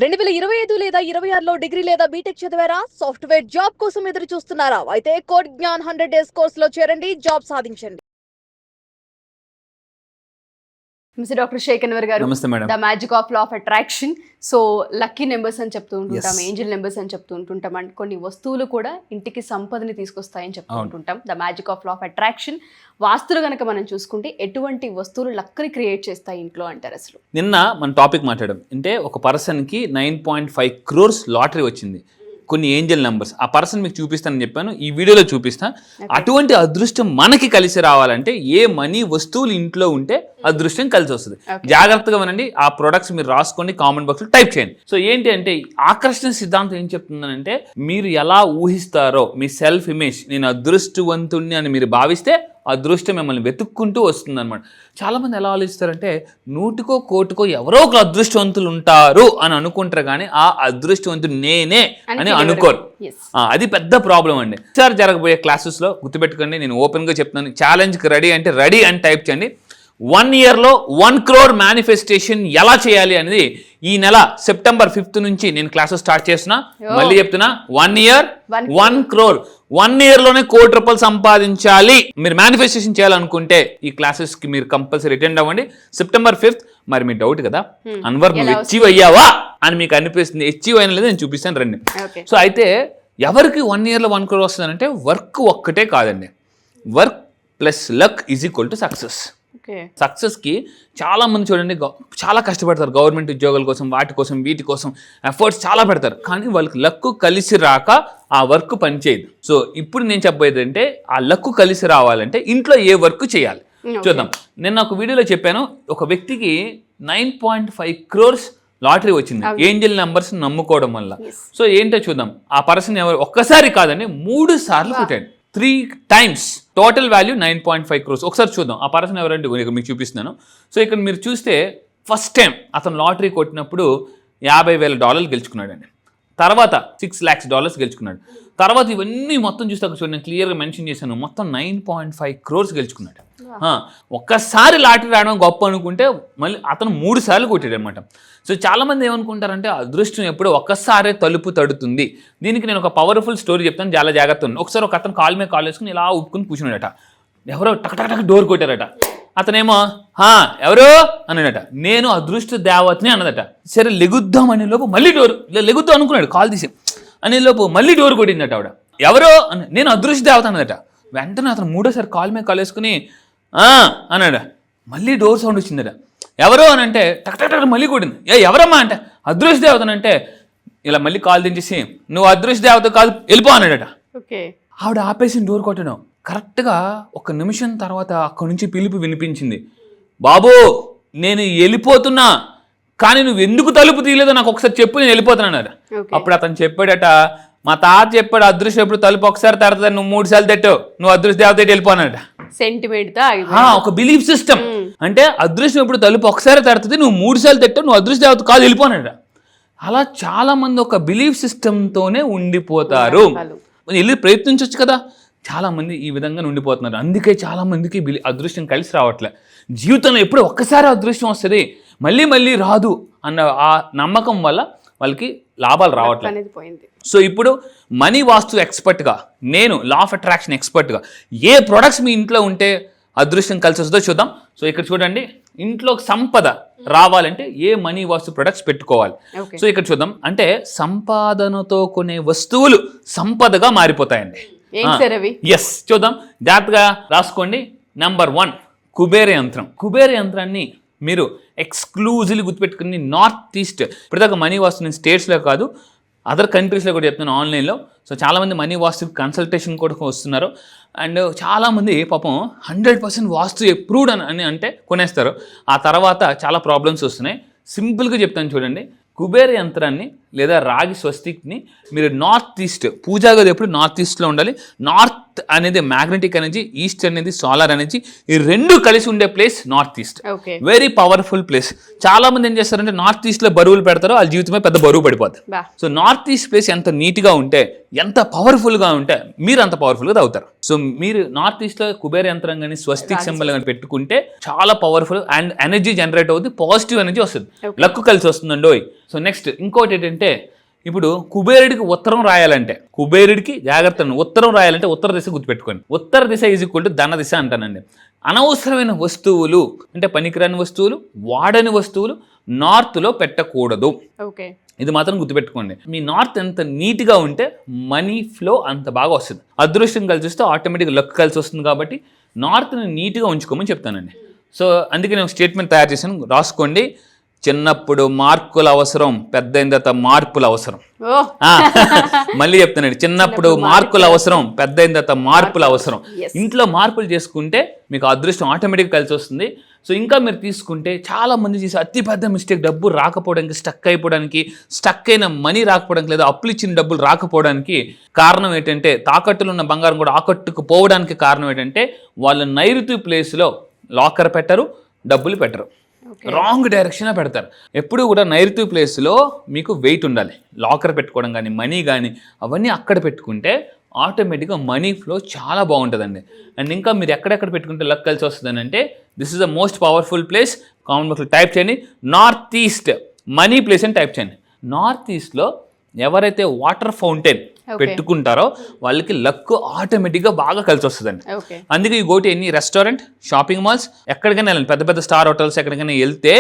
2025 లేదా 26లో డిగ్రీ లేదా బీటెక్ చదివారా? సాఫ్ట్‌వేర్ జాబ్ కోసం ఎదురు చూస్తున్నారా? అయితే కోడ్ జ్ఞాన్ 100 డేస్ కోర్సులో చేరండి, జాబ్ సాధించండి. మిస్టర్ డాక్టర్ షేక్ అన్వర్ గారు, నమస్తే madam. The magic of law of attraction. So lucky numbers అని చెప్తూ ఉంటుంటాం, Yes. ఏంజల్ నెంబర్స్ అని చెప్తూ ఉంటుంటాం, అండ్ కొన్ని వస్తువులు కూడా ఇంటికి సంపదని తీసుకొస్తాయని చెప్తూ ఉంటుంటాం. The magic of law of attraction వాస్తులు కనుక మనం చూసుకుంటే ఎటువంటి వస్తువులు లక్ని క్రియేట్ చేస్తాయి ఇంట్లో అంటారు అసలు? నిన్న మన టాపిక్ మాట్లాడడం అంటే ఒక పర్సన్కి 9.5 crores లాటరీ వచ్చింది, కొన్ని ఏంజల్ నెంబర్స్. ఆ పర్సన్ మీకు చూపిస్తానని చెప్పాను, ఈ వీడియోలో చూపిస్తా. అటువంటి అదృష్టం మనకి కలిసి రావాలంటే ఏ మనీ వస్తువులు ఇంట్లో ఉంటే అదృష్టం కలిసి వస్తుంది. జాగ్రత్తగా వినండి, ఆ ప్రొడక్ట్స్ మీరు రాసుకోండి, కామెంట్ బాక్స్ లో టైప్ చేయండి. సో ఏంటి అంటే ఆకర్షణ సిద్ధాంతం ఏం చెప్తుందంటే, మీరు ఎలా ఊహిస్తారో మీ సెల్ఫ్ ఇమేజ్, నేను అదృష్టవంతుణ్ణి అని మీరు భావిస్తే అదృష్టం మిమ్మల్ని వెతుక్కుంటూ వస్తుంది అనమాట. చాలా మంది ఎలా ఆలోచిస్తారంటే, 100కో 1,00,00,000కో ఎవరో ఒక అదృష్టవంతులు ఉంటారు అని అనుకుంటారు, కానీ ఆ అదృష్టవంతుడు నేనే అని అనుకోరు. అది పెద్ద ప్రాబ్లం అండి. సార్ జరగబోయే క్లాసెస్లో గుర్తుపెట్టుకోండి, నేను ఓపెన్గా చెప్తున్నాను. ఛాలెంజ్కి రెడీ అంటే రెడీ అని టైప్ చేయండి. 1 yearలో 1 crore మేనిఫెస్టేషన్ ఎలా చేయాలి అనేది ఈ నెల సెప్టెంబర్ 5th నుంచి నేను క్లాసెస్ స్టార్ట్ చేస్తున్నా. మళ్ళీ చెప్తున్నా, 1 year 1 crore. 1 yearలోనే 1 కోటి రూపాయలు సంపాదించాలి. మీరు మేనిఫెస్టేషన్ చేయాలనుకుంటే ఈ క్లాసెస్ కి మీరు కంపల్సరీ అటెండ్ అవ్వండి. September 5th. మరి మీ డౌట్ కదా, అన్వర్ నువ్వు అచీవ్ అయ్యావా అని మీకు అనిపిస్తుంది. అచీవ్ అయిన లేదు, నేను చూపిస్తాను రండి. సో అయితే ఎవరికి 1 yearలో 1 crore వస్తుందంటే, వర్క్ ఒక్కటే కాదండి, work plus luck is equal to success. సక్సెస్కి చాలా మంది చూడండి చాలా కష్టపడతారు, గవర్నమెంట్ ఉద్యోగాల కోసం, వాటి కోసం, వీటి కోసం ఎఫర్ట్స్ చాలా పెడతారు, కానీ వాళ్ళకి లక్ కలిసి రాక ఆ వర్క్ పనిచేయదు. సో ఇప్పుడు నేను చెప్పేది అంటే, ఆ లక్ కలిసి రావాలంటే ఇంట్లో ఏ వర్క్ చేయాలి చూద్దాం. నిన్న ఒక వీడియోలో చెప్పాను, ఒక వ్యక్తికి 9.5 crores లాటరీ వచ్చింది ఏంజల్ నెంబర్స్ నమ్ముకోవడం వల్ల. సో ఏంటో చూద్దాం. ఆ పర్సన్ ఎవరు ఒక్కసారి కాదండి 3 సార్లు పుట్టాడు, 3 times. Total value 9.5 crores. ఒకసారి చూద్దాం ఆ పర్సన్ ఎవరంటే మీకు చూపిస్తున్నాను. సో ఇక్కడ మీరు చూస్తే ఫస్ట్ టైం అతను లాటరీ కొట్టినప్పుడు $50,000 గెలుచుకున్నాడండి. తర్వాత $6 lakhs గెలుచుకున్నాడు. తర్వాత ఇవన్నీ మొత్తం చూస్తే చూడండి, నేను క్లియర్గా మెన్షన్ చేశాను, మొత్తం 9.5 crores గెలుచుకున్నాడు. ఒక్కసారి లాటరీ రావడం గొప్ప అనుకుంటే మళ్ళీ అతను 3 సార్లు కొట్టాడు అనమాట. సో చాలా మంది ఏమనుకుంటారంటే, అదృష్టం ఎప్పుడు ఒక్కసారే తలుపు తడుతుంది. దీనికి నేను ఒక పవర్ఫుల్ స్టోరీ చెప్తాను, చాలా జాగ్రత్త ఉంది. ఒకసారి ఒక అతను కాల్ మీద కాల్ వేసుకుని ఇలా ఉప్పుకుని కూర్చున్నాడట. ఎవరో టక్ డోర్ కొట్టారట. అతనేమో ఎవరు అన్నాడట. నేను అదృష్ట దేవతని అన్నదట. సరే లెగుద్దాం అనే లోపు మళ్ళీ డోర్ లెగుద్దాం అనుకున్నాడు, కాల్ తీసి అనే లోపు మళ్ళీ డోర్ కొట్టిందట ఆవిడ. ఎవరో నేను అదృష్ట దేవత అన్నదట. వెంటనే అతను 3వ కాల్ మీద కాల్ వేసుకుని అన్నాడు. మళ్ళీ డోర్ సౌండ్ వచ్చిందట. ఎవరో అని అంటే టక్ మళ్ళీ కొట్టింది. ఎవరమ్మా అంటే అదృష్ట దేవతనంటే ఇలా మళ్ళీ కాల్ దించేసి, నువ్వు అదృష్ట దేవత కాదు, వెళ్ళిపో అన్నాడట. ఆవిడ ఆపేసి డోర్ కొట్టడం. కరెక్ట్గా 1 నిమిషం తర్వాత అక్కడి నుంచి పిలుపు వినిపించింది, బాబు నేను వెళ్ళిపోతున్నా, కానీ నువ్వు ఎందుకు తలుపు తీయలేదో నాకు ఒకసారి చెప్పు, నేను వెళ్ళిపోతున్నాను. అప్పుడు అతను చెప్పాడట, మా తాత చెప్పాడు, అదృష్టం ఎప్పుడు తలుపు ఒకసారి తడతా, నువ్వు 3 సార్లు తట్టావు, నువ్వు అదృష్ట దేవత వెళ్ళిపోనాడట. సెంటిమెంట్ ఒక బిలీఫ్ సిస్టమ్. అంటే అదృష్టం ఎప్పుడు తలుపు ఒకసారి తడుతుంది, నువ్వు 3 సార్లు తట్టావు, నువ్వు అదృష్ట దేవత కాదు, వెళ్ళిపోనాడట. అలా చాలా మంది ఒక బిలీఫ్ సిస్టమ్తోనే ఉండిపోతారు. వెళ్ళి ప్రయత్నించవచ్చు కదా. చాలా మంది ఈ విధంగా ఉండిపోతున్నారు. అందుకే చాలా మందికి అదృష్టం కలిసి రావట్లే. జీవితంలో ఎప్పుడు ఒక్కసారి అదృష్టం వస్తుంది, మళ్ళీ మళ్ళీ రాదు అన్న ఆ నమ్మకం వల్ల వాళ్ళకి లాభాలు రావట్లేదు. సో ఇప్పుడు మనీ వాస్తు ఎక్స్పర్ట్గా, నేను లా ఆఫ్ అట్రాక్షన్ ఎక్స్పర్ట్గా ఏ ప్రొడక్ట్స్ మీ ఇంట్లో ఉంటే అదృష్టం కలిసి వస్తుందో చూద్దాం. సో ఇక్కడ చూడండి, ఇంట్లో సంపద రావాలంటే ఏ మనీ వాస్తు ప్రొడక్ట్స్ పెట్టుకోవాలి. సో ఇక్కడ చూద్దాం. అంటే సంపాదనతో కొనే వస్తువులు సంపదగా మారిపోతాయండి. ఎస్, చూద్దాం, జాగ్రత్తగా రాసుకోండి. నెంబర్ 1 కుబేర యంత్రం. కుబేర యంత్రాన్ని మీరు ఎక్స్క్లూజివ్లీ గుర్తుపెట్టుకుని నార్త్ ఈస్ట్, ఇప్పటిదాకా మనీ వాస్తు నేను స్టేట్స్లో కాదు అదర్ కంట్రీస్లో కూడా చెప్తున్నాను, ఆన్లైన్లో. సో చాలామంది మనీ వాస్తు కన్సల్టేషన్ కూడా వస్తున్నారు. అండ్ చాలామంది పాపం 100% వాస్తు అప్రూవ్డ్ అని అంటే కొనేస్తారు. ఆ తర్వాత చాలా ప్రాబ్లమ్స్ వస్తున్నాయి. సింపుల్గా చెప్తాను చూడండి, కుబేర యంత్రాన్ని లేదా రాగి స్వస్తిక్ని మీరు నార్త్ ఈస్ట్, పూజా గది ఎప్పుడు నార్త్ ఈస్ట్లో ఉండాలి. నార్త్ అనేది మ్యాగ్నెటిక్ ఎనర్జీ, ఈస్ట్ అనేది సోలార్ ఎనర్జీ, ఈ రెండు కలిసి ఉండే place north east. Okay. Very powerful place. చాలా మంది ఏం చేస్తారంటే నార్త్ ఈస్ట్ లో బరువులు పెడతారో వాళ్ళ జీవితమే పెద్ద బరువు పడిపోతుంది. బా. సో నార్త్ ఈస్ట్ ప్లేస్ ఎంత నీట్ గా ఉంటే, ఎంత పవర్ఫుల్ గా ఉంటే మీరు అంత పవర్ఫుల్ గా అవుతారు. సో మీరు నార్త్ ఈస్ట్ లో కుబేర యంత్రం కానీ స్వస్తిక్ సింబల్ కానీ పెట్టుకుంటే చాలా పవర్ఫుల్ అండ్ ఎనర్జీ జనరేట్ అవుతుంది, పాజిటివ్ ఎనర్జీ వస్తుంది, లక్కు కలిసి వస్తుందండి. సో నెక్స్ట్ ఇంకోటి ఏంటంటే, ఇప్పుడు కుబేరుడికి ఉత్తరం రాయాలంటే, కుబేరుడికి జాగ్రత్త ఉత్తరం రాయాలంటే ఉత్తర దిశ గుర్తుపెట్టుకోండి. ఉత్తర దిశ ఈజ్ ఈక్వల్ టు ధన దిశ అంటానండి. అనవసరమైన వస్తువులు అంటే పనికిరాని వస్తువులు, వాడని వస్తువులు నార్త్లో పెట్టకూడదు. ఓకే. ఇది మాత్రం గుర్తుపెట్టుకోండి. మీ నార్త్ ఎంత నీట్గా ఉంటే మనీ ఫ్లో అంత బాగా వస్తుంది. అదృష్టం కలిసి వస్తే ఆటోమేటిక్గా లక్ కలిసి వస్తుంది. కాబట్టి నార్త్ని నీట్గా ఉంచుకోమని చెప్తానండి. సో అందుకే నేను స్టేట్మెంట్ తయారు చేశాను, రాసుకోండి. చిన్నప్పుడు మార్కులు అవసరం, పెద్ద అయిన తర్వాత మార్పులు అవసరం. మళ్ళీ చెప్తానండి, చిన్నప్పుడు మార్కులు అవసరం, పెద్ద అయిన తర్వాత మార్పులు అవసరం. ఇంట్లో మార్పులు చేసుకుంటే మీకు అదృష్టం ఆటోమేటిక్గా కలిసి వస్తుంది. సో ఇంకా మీరు తీసుకుంటే చాలా మంది చేసే అతి పెద్ద మిస్టేక్, డబ్బు రాకపోవడానికి, స్టక్ అయిపోవడానికి, స్టక్ అయిన మనీ రాకపోవడానికి, లేదా అప్పులు ఇచ్చిన డబ్బులు రాకపోవడానికి కారణం ఏంటంటే, తాకట్టులో ఉన్న బంగారం కూడా ఆకట్టుకు పోవడానికి కారణం ఏంటంటే, వాళ్ళు నైరుతి ప్లేస్లో లాకర్ పెట్టరు, డబ్బులు పెట్టరు, రాంగ్ డైరెక్షన్ పెడతారు. ఎప్పుడు కూడా నైరుతి ప్లేస్లో మీకు వెయిట్ ఉండాలి. లాకర్ పెట్టుకోవడం కానీ, మనీ కానీ అవన్నీ అక్కడ పెట్టుకుంటే ఆటోమేటిక్గా మనీ ఫ్లో చాలా బాగుంటుందండి. అండ్ ఇంకా మీరు ఎక్కడెక్కడ పెట్టుకుంటే లక్ కలిసి వస్తుందని అంటే, this is the most powerful place. Comment బాక్స్లో టైప్ చేయండి నార్త్ ఈస్ట్ మనీ ప్లేస్ అని టైప్ చేయండి. నార్త్ ఈస్ట్లో ఎవరైతే వాటర్ ఫౌంటైన్ పెట్టుకుంటారో వాళ్ళకి లక్ ఆటోమేటిక్గా బాగా కలిసి వస్తుందండి. అందుకే ఈ గోటి ఎన్ని రెస్టారెంట్, షాపింగ్ మాల్స్, ఎక్కడికైనా వెళ్ళండి, పెద్ద పెద్ద స్టార్ హోటల్స్ ఎక్కడికైనా వెళ్తే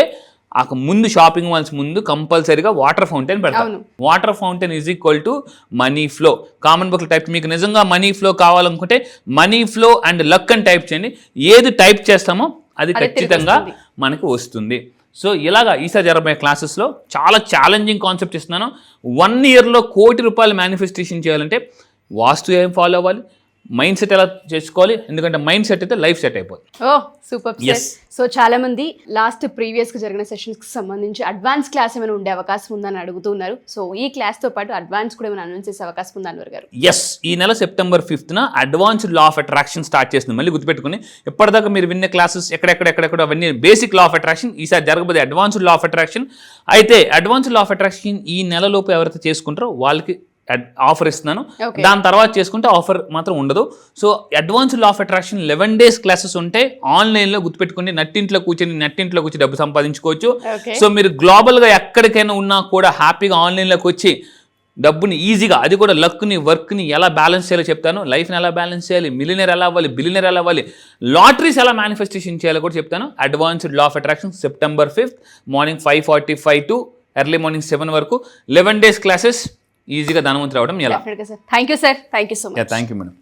ఆ ముందు షాపింగ్ మాల్స్ ముందు కంపల్సరీగా వాటర్ ఫౌంటైన్ పెడతారు. Water fountain is equal to money flow. Common book type, మీకు నిజంగా మనీ ఫ్లో కావాలనుకుంటే మనీ ఫ్లో అండ్ లక్ అని టైప్ చేయండి. ఏది టైప్ చేస్తామో అది ఖచ్చితంగా మనకి వస్తుంది. సో ఇలాగా ఈసారి జరగబోయే క్లాసెస్లో చాలా ఛాలెంజింగ్ కాన్సెప్ట్ ఇస్తున్నాను. 1 yearలో ₹1 కోటి మేనిఫెస్టేషన్ చేయాలంటే వాస్తు ఏం ఫాలో అవ్వాలి, మైండ్ సెట్ ఎలా చేసుకోవాలి, ఎందుకంటే మైండ్ సెట్ అయితే లైఫ్ సెట్ అయిపోతుంది. ఓ సూపర్. సో చాలా మంది లాస్ట్ ప్రీవియస్ గా జరిగిన సెషన్స్ కి సంబంధించి అడ్వాన్స్ క్లాస్ ఏమైనా ఉండే అవకాశం ఉందని అడుగుతున్నారు. సో ఈ క్లాస్ తో పాటు అడ్వాన్స్ కూడా ఏమైనా అనౌన్స్ చేసే అవకాశం ఉందా అన్వర్ గారు? ఎస్, ఈ నెల September 5th advanced law of attraction start చేస్తుంది. మళ్ళీ గుర్తుపెట్టుకుని, ఎప్పటిదాకా మీరు విన్న క్లాసెస్ ఎక్కడెక్కడ అవన్నీ బేసిక్ లా ఆఫ్ అట్రాక్షన్. ఈసారి జరగబోయే అడ్వాన్స్డ్ లా ఆఫ్ అట్రాక్షన్. అయితే అడ్వాన్స్డ్ లా ఆఫ్ అట్రాక్షన్ ఈ నెలలోపు ఎవరైతే చేసుకుంటారో వాళ్ళకి ఆఫర్ ఇస్తున్నాను. దాని తర్వాత చేసుకుంటే ఆఫర్ మాత్రం ఉండదు. So advanced law of attraction 11 days classes ఉంటే ఆన్లైన్లో గుర్తుపెట్టుకుని నట్టింట్లో కూర్చొని డబ్బు సంపాదించుకోవచ్చు. సో మీరు గ్లోబల్గా ఎక్కడికైనా ఉన్నా కూడా హ్యాపీగా ఆన్లైన్లోకి వచ్చి డబ్బుని ఈజీగా, అది కూడా లక్ని, వర్క్ని ఎలా బ్యాలెన్స్ చేయాలో చెప్తాను. లైఫ్ని ఎలా బ్యాలెన్స్ చేయాలి, మిలియనర్ ఎలా అవ్వాలి, బిలియనర్ ఎలా అవ్వాలి, లాటరీస్ ఎలా మేనిఫెస్టేషన్ చేయాలో కూడా చెప్తాను. Advanced law of attraction September 5th morning 5:45 to early morning 7 వరకు 11 days క్లాసెస్. ఈజీగా ధనవంతులు అవడం ఎలా? Thank you sir, thank you so much. Thank you madam.